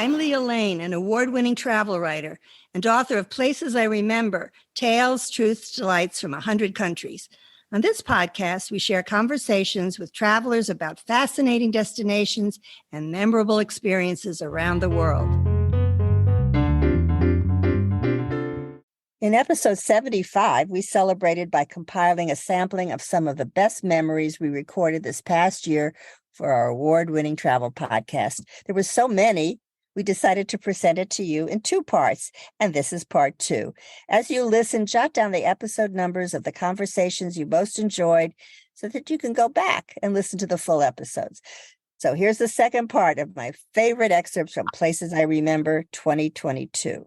I'm Lea Lane, an award-winning travel writer and author of Places I Remember, Tales, Truths, Delights from 100 Countries. On this podcast, we share conversations with travelers about fascinating destinations and memorable experiences around the world. In episode 75, we celebrated by compiling a sampling of some of the best memories we recorded this past year for our award-winning travel podcast. There were so many, we decided to present it to you in two parts, and this is part two. As you listen, jot down the episode numbers of the conversations you most enjoyed so that you can go back and listen to the full episodes. So here's the second part of my favorite excerpts from Places I Remember 2022.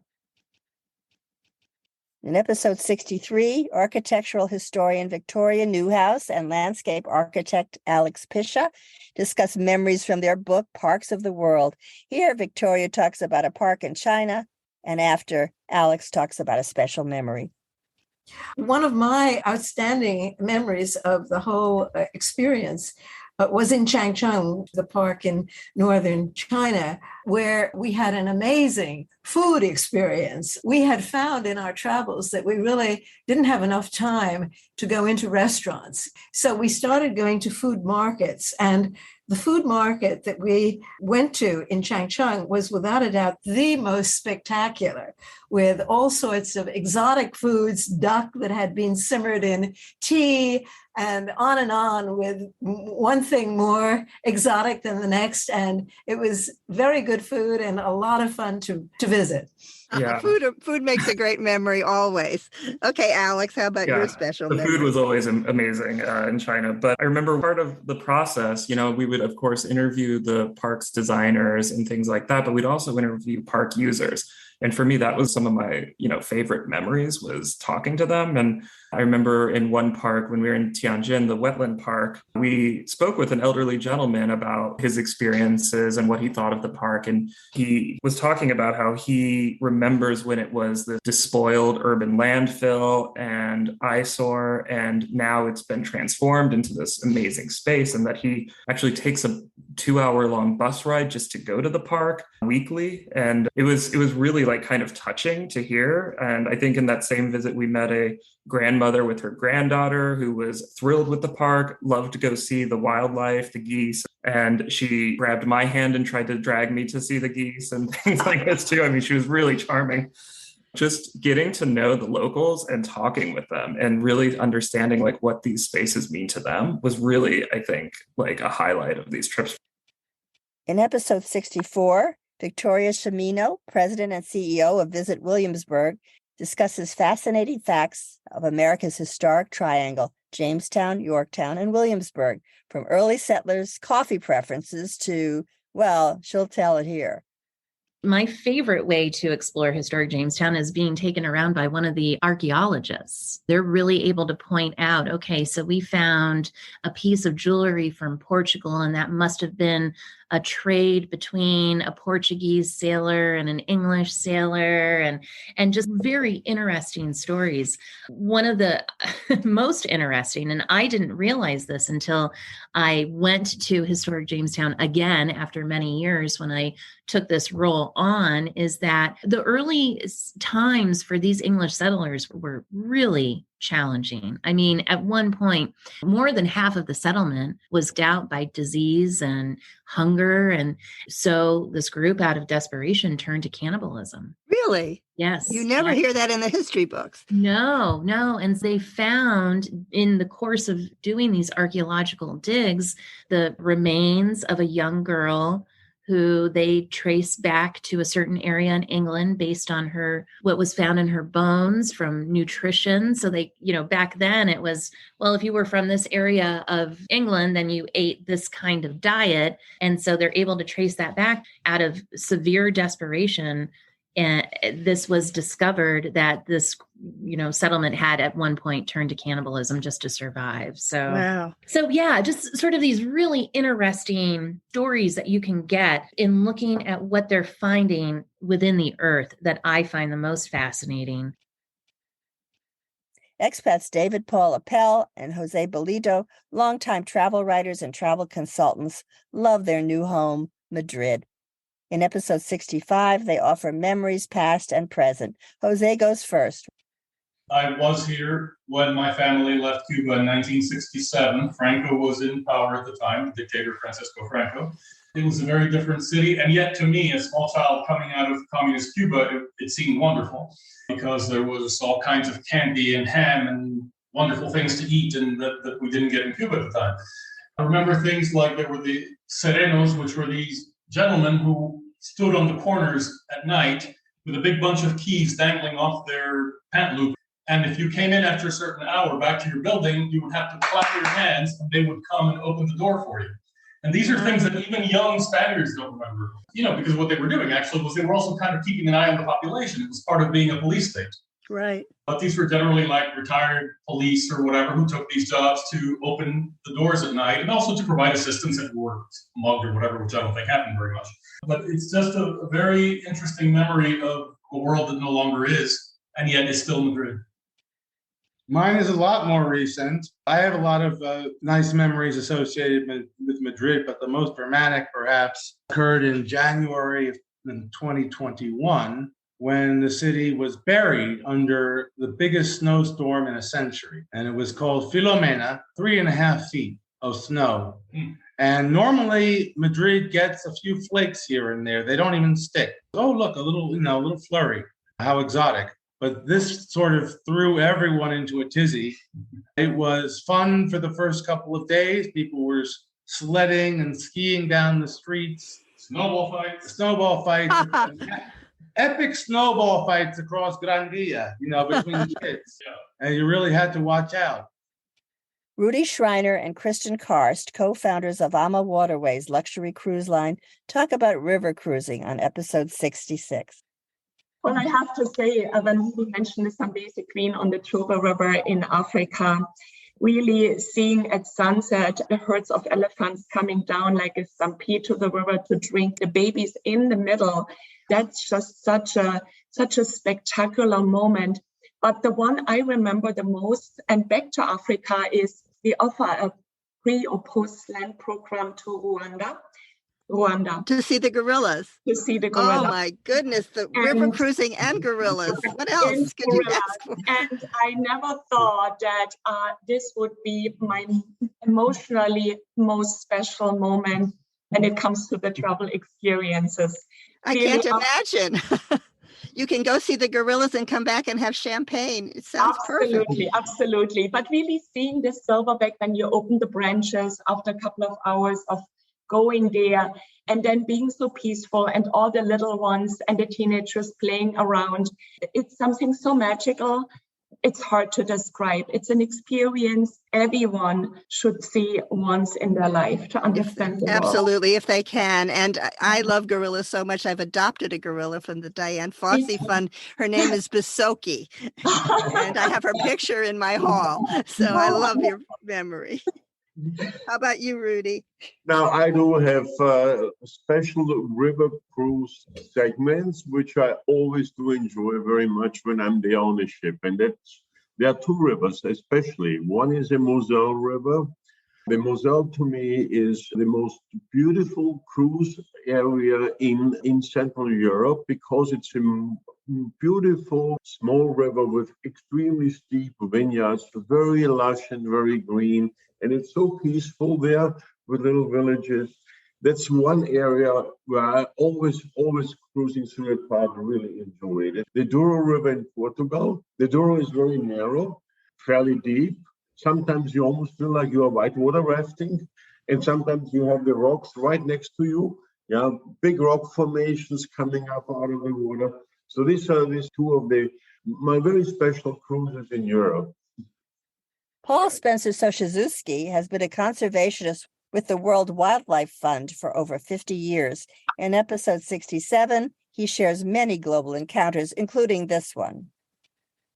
In episode 63, architectural historian Victoria Newhouse and landscape architect Alex Pisha discuss memories from their book, Parks of the World. Here, Victoria talks about a park in China, and after, Alex talks about a special memory. One of my outstanding memories of the whole experience was in Changchun, the park in northern China, where we had an amazing food experience. We had found in our travels that we really didn't have enough time to go into restaurants. So we started going to food markets, and the food market that we went to in Changchun was without a doubt the most spectacular, with all sorts of exotic foods, duck that had been simmered in tea, and on with one thing more exotic than the next. And it was very good food and a lot of fun to visit. Yeah. Food makes a great memory always. Okay, Alex, how about your special memory? The food was always amazing in China. But I remember part of the process, we would, of course, interview the park's designers and things like that, but we'd also interview park users. And for me, that was some of my, favorite memories was talking to them. And I remember in one park when we were in Tianjin, the wetland park, we spoke with an elderly gentleman about his experiences and what he thought of the park. And he was talking about how he remembers when it was the despoiled urban landfill and eyesore, and now it's been transformed into this amazing space, and that he actually takes a 2-hour-long bus ride just to go to the park weekly. And it was really kind of touching to hear. And I think in that same visit, we met a grandmother with her granddaughter who was thrilled with the park, loved to go see the wildlife, the geese. And she grabbed my hand and tried to drag me to see the geese and things like this too. I mean, she was really charming. Just getting to know the locals and talking with them and really understanding what these spaces mean to them was really, I think, a highlight of these trips. In episode 64, Victoria Cimino, president and CEO of Visit Williamsburg, discusses fascinating facts of America's historic triangle, Jamestown, Yorktown, and Williamsburg, from early settlers' coffee preferences to, well, she'll tell it here. My favorite way to explore historic Jamestown is being taken around by one of the archaeologists. They're really able to point out, okay, so we found a piece of jewelry from Portugal, and that must have been a trade between a Portuguese sailor and an English sailor, and just very interesting stories. One of the most interesting, and I didn't realize this until I went to historic Jamestown again after many years when I took this role on, is that the early times for these English settlers were really challenging. I mean, at one point, more than half of the settlement was out by disease and hunger. And so this group, out of desperation, turned to cannibalism. Really? Yes. You never hear that in the history books. No. And they found in the course of doing these archaeological digs, the remains of a young girl who they trace back to a certain area in England based on what was found in her bones from nutrition. So they, back then it was, well, if you were from this area of England, then you ate this kind of diet. And so they're able to trace that back out of severe desperation. And this was discovered that this, settlement had at one point turned to cannibalism just to survive. So, wow. So yeah, just sort of these really interesting stories that you can get in looking at what they're finding within the earth that I find the most fascinating. Expats David Paul Appel and Jose Bolito, longtime travel writers and travel consultants, love their new home, Madrid. In episode 65, they offer memories past and present. Jose goes first. I was here when my family left Cuba in 1967. Franco was in power at the time, dictator Francisco Franco. It was a very different city. And yet, to me, a small child coming out of communist Cuba, it seemed wonderful because there was all kinds of candy and ham and wonderful things to eat and that we didn't get in Cuba at the time. I remember things like there were the serenos, which were these gentlemen who stood on the corners at night with a big bunch of keys dangling off their pant loop. And if you came in after a certain hour back to your building, you would have to clap your hands and they would come and open the door for you. And these are things that even young Spaniards don't remember, because what they were doing actually was they were also kind of keeping an eye on the population. It was part of being a police state. Right. But these were generally like retired police or whatever who took these jobs to open the doors at night and also to provide assistance if you were mugged or whatever, which I don't think happened very much. But it's just a very interesting memory of a world that no longer is, and yet is still Madrid. Mine is a lot more recent. I have a lot of nice memories associated with Madrid, but the most dramatic perhaps occurred in January of 2021 when the city was buried under the biggest snowstorm in a century. And it was called Filomena, 3.5 feet of snow. And normally Madrid gets a few flakes here and there. They don't even stick. Oh, look, a little flurry. How exotic. But this sort of threw everyone into a tizzy. It was fun for the first couple of days. People were sledding and skiing down the streets. Snowball fights. Epic snowball fights across Grandia, between kids. Yeah. And you really had to watch out. Rudy Schreiner and Christian Karst, co-founders of Ama Waterways luxury cruise line, talk about river cruising on episode 66. Well, I have to say, when we mentioned the Zambezi Queen on the Juba River in Africa, really seeing at sunset the herds of elephants coming down like a stampede to the river to drink, the babies in the middle, that's just such a spectacular moment. But the one I remember the most, and back to Africa, is we offer a pre or post land program to Rwanda. To see the gorillas. Oh my goodness, the river cruising and gorillas. What else could you ask for? And I never thought that this would be my emotionally most special moment when it comes to the travel experiences. I can't imagine. You can go see the gorillas and come back and have champagne. It sounds perfect. Absolutely. But really seeing the silverback when you open the branches after a couple of hours of going there and then being so peaceful and all the little ones and the teenagers playing around. It's something so magical. It's hard to describe. It's an experience everyone should see once in their life to understand the world. Absolutely, if they can. And I love gorillas so much. I've adopted a gorilla from the Diane Fossey Fund. Her name is Bisoki. And I have her picture in my hall. So I love your memory. How about you, Rudy? Now, I do have special river cruise segments, which I always do enjoy very much when I'm there on the ship. And there are two rivers, especially. One is the Moselle River. The Moselle, to me, is the most beautiful cruise area in Central Europe because it's a beautiful small river with extremely steep vineyards, very lush and very green. And it's so peaceful there with little villages. That's one area where I always cruising through it part really enjoyed it. The Douro River in Portugal. The Douro is very narrow, fairly deep. Sometimes you almost feel like you are whitewater rafting. And sometimes you have the rocks right next to you. Yeah, big rock formations coming up out of the water. So these are two of my very special cruises in Europe. Paul Spencer Soshizewski has been a conservationist with the World Wildlife Fund for over 50 years. In episode 67, he shares many global encounters, including this one.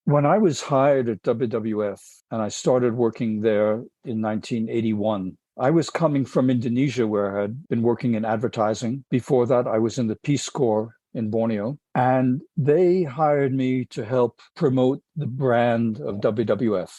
When I was hired at WWF and I started working there in 1981, I was coming from Indonesia, where I had been working in advertising. Before that, I was in the Peace Corps in Borneo, and they hired me to help promote the brand of WWF.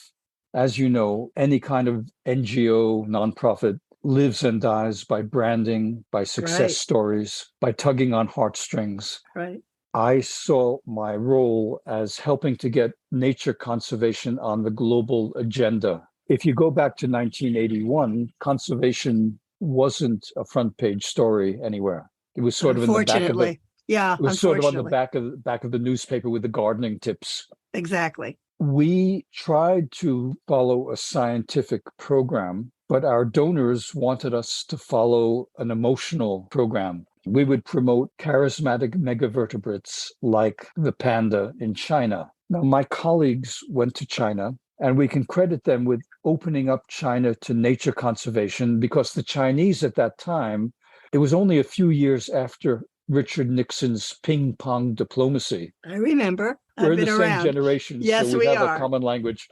As you know, any kind of NGO, nonprofit lives and dies by branding, by success stories, by tugging on heartstrings. Right. I saw my role as helping to get nature conservation on the global agenda. If you go back to 1981, conservation wasn't a front page story anywhere. It was sort of in the back of the it was sort of on the back of the newspaper with the gardening tips. Exactly. We tried to follow a scientific program, but our donors wanted us to follow an emotional program. We would promote charismatic megavertebrates like the panda in China. Now, my colleagues went to China, and we can credit them with opening up China to nature conservation because the Chinese at that time, it was only a few years after Richard Nixon's ping pong diplomacy. I remember. We're in the same generation, yes, so we have are. a common language.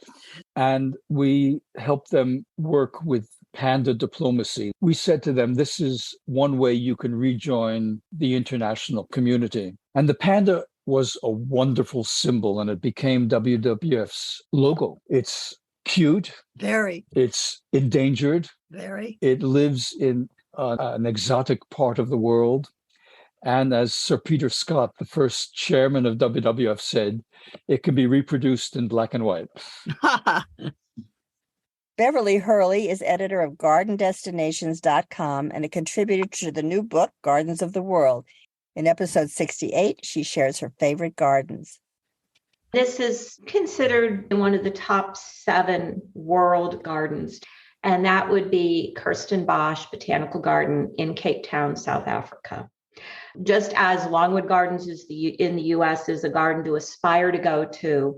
And we helped them work with panda diplomacy. We said to them, this is one way you can rejoin the international community. And the panda was a wonderful symbol, and it became WWF's logo. It's cute. Very. It's endangered. Very. It lives in an exotic part of the world. And as Sir Peter Scott, the first chairman of WWF, said, it can be reproduced in black and white. Beverly Hurley is editor of GardenDestinations.com and a contributor to the new book, Gardens of the World. In episode 68, she shares her favorite gardens. This is considered one of the top 7 world gardens, and that would be Kirstenbosch Botanical Garden in Cape Town, South Africa. Just as Longwood Gardens is in the U.S. is a garden to aspire to go to,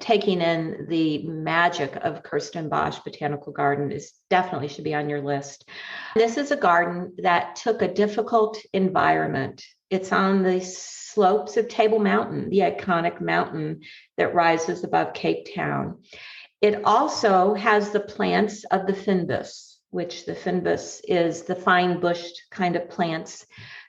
taking in the magic of Kirstenbosch Botanical Garden is definitely should be on your list. This is a garden that took a difficult environment. It's on the slopes of Table Mountain, the iconic mountain that rises above Cape Town. It also has the plants of the fynbos, which the fynbos is the fine bushed kind of plants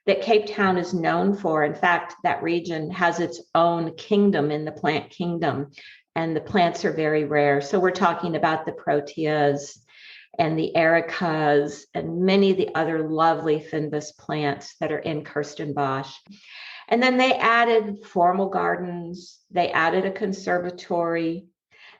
that Cape Town is known for. In fact, that region has its own kingdom in the plant kingdom, and the plants are very rare. So we're talking about the proteas and the ericas and many of the other lovely fynbos plants that are in Kirstenbosch. And then they added formal gardens, they added a conservatory,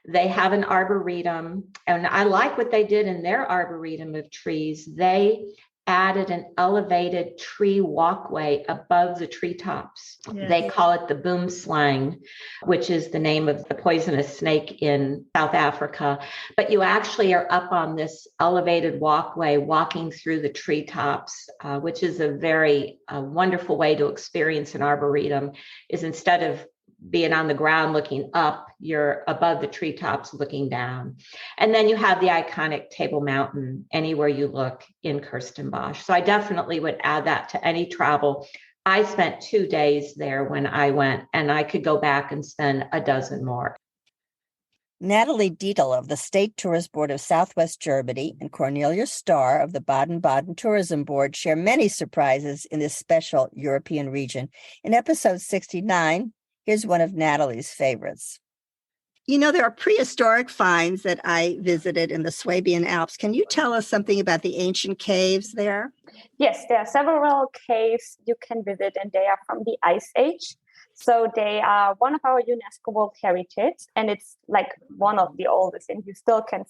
they have an arboretum, and I like what they did in their arboretum of trees. They added an elevated tree walkway above the treetops. Yeah. They call it the boomslang, which is the name of the poisonous snake in South Africa. But you actually are up on this elevated walkway walking through the treetops, which is a very wonderful way to experience an arboretum, is instead of being on the ground looking up, you're above the treetops looking down. And then you have the iconic Table Mountain anywhere you look in Kirstenbosch. So I definitely would add that to any travel. I spent 2 days there when I went, and I could go back and spend a dozen more. Natalie Dietl of the State Tourist Board of Southwest Germany and Cornelia Starr of the Baden-Baden Tourism Board share many surprises in this special European region. In episode 69, here's one of Natalie's favorites. You know, there are prehistoric finds that I visited in the Swabian Alps. Can you tell us something about the ancient caves there? Yes, there are several caves you can visit, and they are from the Ice Age. So they are one of our UNESCO World Heritage, and it's like one of the oldest, and you still can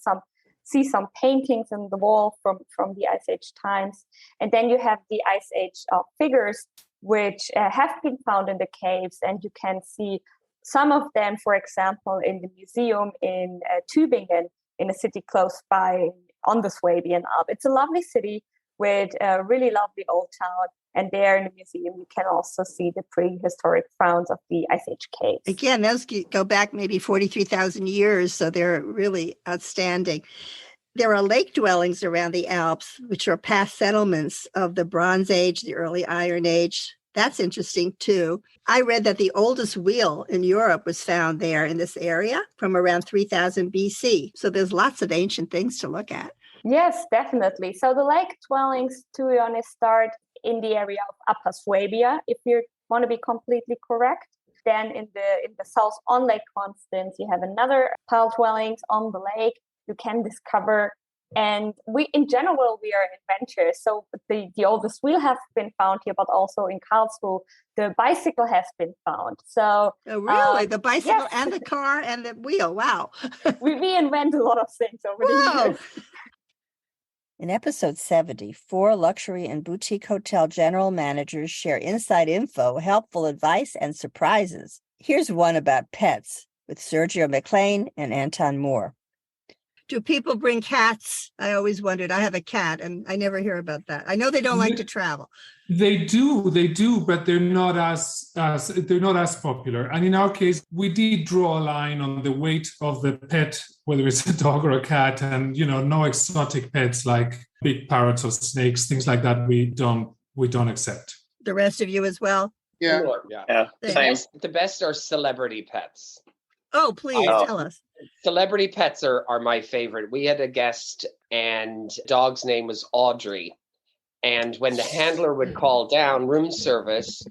see some paintings on the wall from the Ice Age times. And then you have the Ice Age figures, which have been found in the caves, and you can see some of them, for example, in the museum in Tübingen, in a city close by on the Swabian Alp. It's a lovely city with a really lovely old town, and there in the museum you can also see the prehistoric founds of the Ice Age caves. Again, those go back maybe 43,000 years, so they're really outstanding. There are lake dwellings around the Alps, which are past settlements of the Bronze Age, the early Iron Age. That's interesting, too. I read that the oldest wheel in Europe was found there in this area from around 3000 BC. So there's lots of ancient things to look at. Yes, definitely. So the lake dwellings, to be honest, start in the area of Upper Swabia, if you want to be completely correct. Then in the south on Lake Constance, you have another pile dwellings on the lake. You can discover And we, in general, we are inventors. So the oldest wheel has been found here, but also in Karlsruhe, the bicycle has been found. So really, the bicycle yes. and the car and the wheel. Wow. we invent a lot of things over the years. In episode 70, 4 luxury and boutique hotel general managers share inside info, helpful advice, and surprises. Here's one about pets with Sergio McLean and Anton Moore. Do people bring cats? I always wondered. I have a cat, and I never hear about that. I know they don't like to travel. They do, but they're not as popular. And in our case, we did draw a line on the weight of the pet, whether it's a dog or a cat, and no exotic pets like big parrots or snakes, things like that. We don't accept. The rest of you as well? Yeah. The best are celebrity pets. Oh, please tell us. Celebrity pets are my favorite. We had a guest and dog's name was Audrey. And when the handler would call down room service,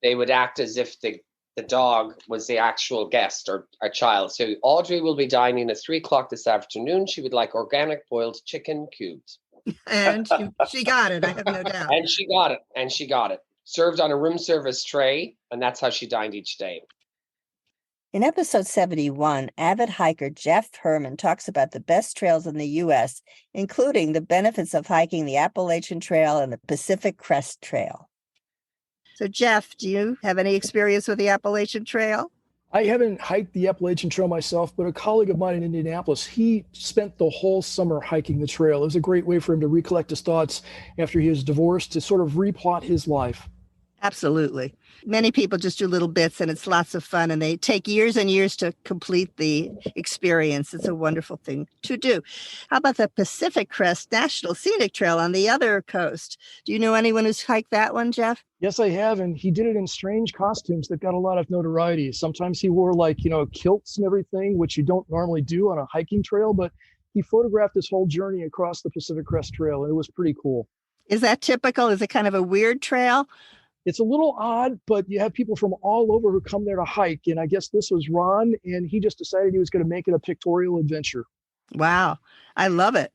they would act as if the dog was the actual guest or a child. So Audrey will be dining at 3:00 this afternoon. She would like organic boiled chicken cubes. And she got it, I have no doubt. And she got it. Served on a room service tray. And that's how she dined each day. In episode 71, avid hiker Jeff Herman talks about the best trails in the U.S., including the benefits of hiking the Appalachian Trail and the Pacific Crest Trail. So, Jeff, do you have any experience with the Appalachian Trail? I haven't hiked the Appalachian Trail myself, but a colleague of mine in Indianapolis, he spent the whole summer hiking the trail. It was a great way for him to recollect his thoughts after he was divorced, to sort of replot his life. Absolutely. Many people just do little bits and it's lots of fun and they take years and years to complete the experience. It's a wonderful thing to do. How about the Pacific Crest National Scenic Trail on the other coast? Do you know anyone who's hiked that one, Jeff? Yes, I have. And he did it in strange costumes that got a lot of notoriety. Sometimes he wore kilts and everything, which you don't normally do on a hiking trail, but he photographed this whole journey across the Pacific Crest Trail and it was pretty cool. Is that typical? Is it kind of a weird trail? It's a little odd, but you have people from all over who come there to hike. And I guess this was Ron, and he just decided he was going to make it a pictorial adventure. Wow. I love it.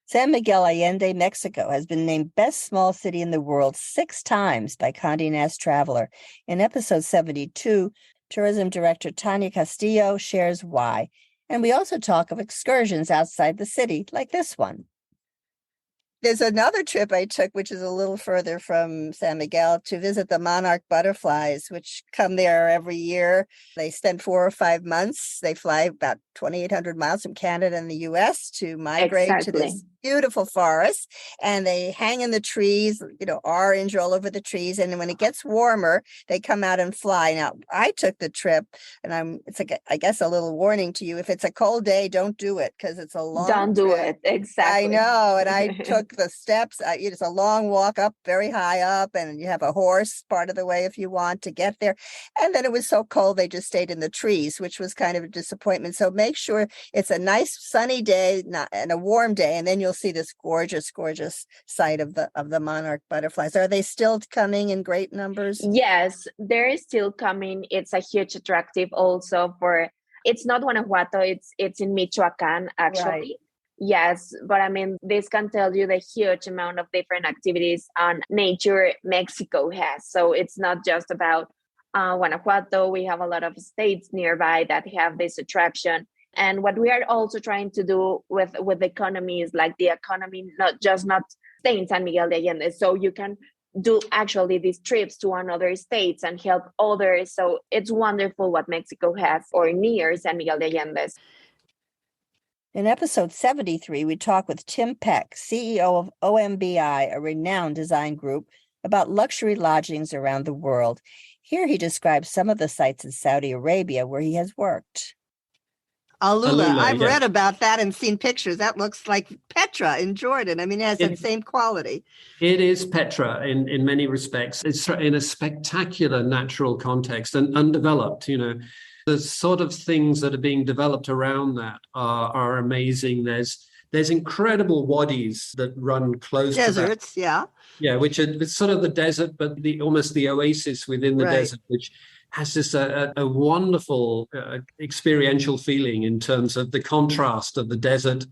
San Miguel Allende, Mexico, has been named Best Small City in the World 6 times by Condé Nast Traveler. In episode 72, Tourism Director Tanya Castillo shares why. And we also talk of excursions outside the city, like this one. There's another trip I took, which is a little further from San Miguel, to visit the Monarch butterflies, which come there every year. They spend 4 or 5 months. They fly about 2,800 miles from Canada and the U.S. to migrate to this beautiful forest. And they hang in the trees, orange all over the trees. And when it gets warmer, they come out and fly. Now, I took the trip, and it's I guess a little warning to you. If it's a cold day, don't do it because it's a long Don't do trip. it. Exactly. I know. And I took the steps. It's a long walk up, very high up, and you have a horse part of the way if you want to get there. And then it was so cold, they just stayed in the trees, which was kind of a disappointment. So make sure it's a nice sunny day and a warm day, and then you'll see this gorgeous, gorgeous sight of the monarch butterflies. Are they still coming in great numbers? Yes, they're still coming. It's a huge attractive also it's not Guanajuato, it's in Michoacan, actually. Right. Yes, but I mean, this can tell you the huge amount of different activities and nature Mexico has. So it's not just about Guanajuato. We have a lot of states nearby that have this attraction. And what we are also trying to do with the economy is like the economy, not stay in San Miguel de Allende. So you can do actually these trips to another states and help others. So it's wonderful what Mexico has or near San Miguel de Allende. In episode 73, we talk with Tim Peck, CEO of OMBI, a renowned design group, about luxury lodgings around the world. Here he describes some of the sites in Saudi Arabia where he has worked. Alula, I've read about that and seen pictures. That looks like Petra in Jordan. I mean, it has the same quality. It is Petra in many respects. It's in a spectacular natural context and undeveloped, The sort of things that are being developed around that are amazing. There's incredible wadis that run close deserts, to that. Yeah, which are sort of the desert, but almost the oasis within the desert, which has just a wonderful experiential feeling in terms of the contrast of the desert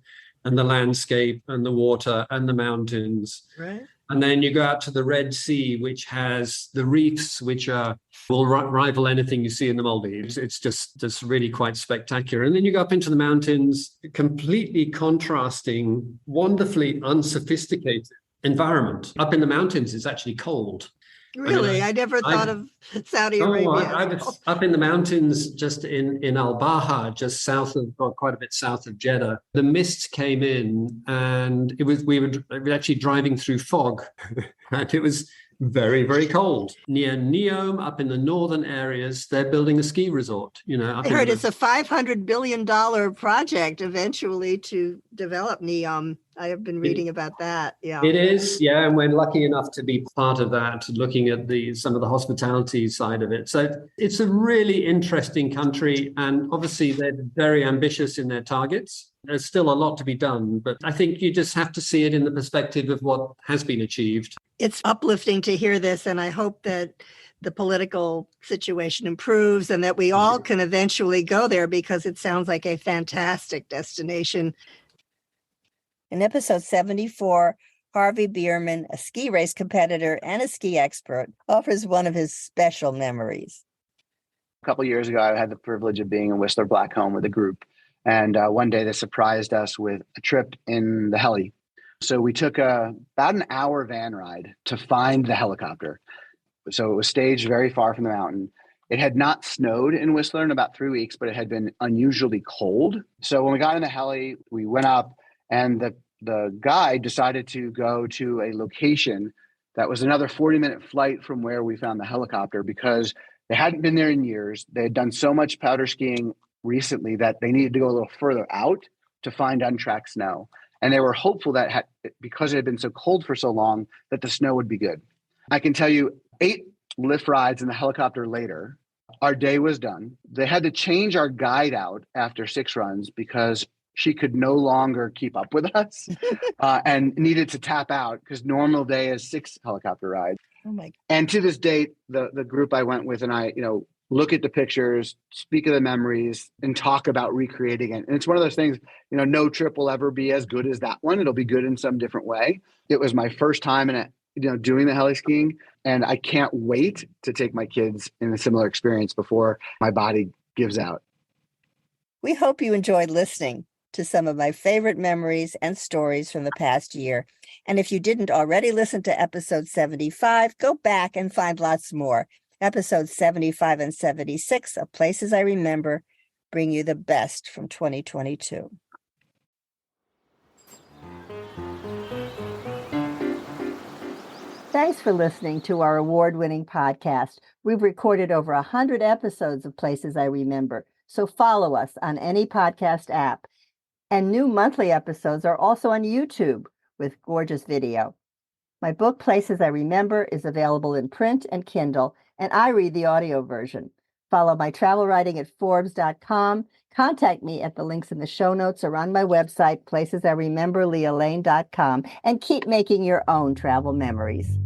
and the landscape and the water and the mountains. Right. And then you go out to the Red Sea, which has the reefs, which will rival anything you see in the Maldives. It's just really quite spectacular. And then you go up into the mountains, completely contrasting, wonderfully unsophisticated environment. Up in the mountains, it's actually cold. Really? I never thought of Saudi Arabia. I was up in the mountains just in Al-Baha, just south of, or quite a bit south of Jeddah. The mist came in and we were actually driving through fog and it was very, very cold. Near Neom, up in the northern areas, they're building a ski resort. I heard it's a $500 billion project eventually to develop Neom. I have been reading about that. Yeah, it is. Yeah, and we're lucky enough to be part of that, looking at some of the hospitality side of it. So it's a really interesting country, and obviously they're very ambitious in their targets. There's still a lot to be done, but I think you just have to see it in the perspective of what has been achieved. It's uplifting to hear this, and I hope that the political situation improves and that we all can eventually go there, because it sounds like a fantastic destination. In episode 74, Harvey Bierman, a ski race competitor and a ski expert, offers one of his special memories. A couple of years ago, I had the privilege of being in Whistler Blackcomb with a group. And one day they surprised us with a trip in the heli. So we took about an hour van ride to find the helicopter. So it was staged very far from the mountain. It had not snowed in Whistler in about 3 weeks, but it had been unusually cold. So when we got in the heli, we went up, and the guide decided to go to a location that was another 40-minute flight from where we found the helicopter, because they hadn't been there in years. They had done so much powder skiing recently that they needed to go a little further out to find untracked snow. And they were hopeful that because it had been so cold for so long, that the snow would be good. I can tell you, 8 lift rides in the helicopter later, our day was done. They had to change our guide out after 6 runs because she could no longer keep up with us and needed to tap out, because normal day is 6 helicopter rides. Oh my God. And to this date, the group I went with and I, look at the pictures, speak of the memories, and talk about recreating it. And it's one of those things, no trip will ever be as good as that one. It'll be good in some different way. It was my first time in doing the heli skiing, and I can't wait to take my kids in a similar experience before my body gives out. We hope you enjoyed listening to some of my favorite memories and stories from the past year. And if you didn't already listen to episode 75, go back and find lots more. Episodes 75 and 76 of Places I Remember bring you the best from 2022. Thanks for listening to our award-winning podcast. We've recorded over 100 episodes of Places I Remember, so follow us on any podcast app. And new monthly episodes are also on YouTube with gorgeous video. My book, Places I Remember, is available in print and Kindle, and I read the audio version. Follow my travel writing at Forbes.com. Contact me at the links in the show notes or on my website, placesiremember, lealane.com, and keep making your own travel memories.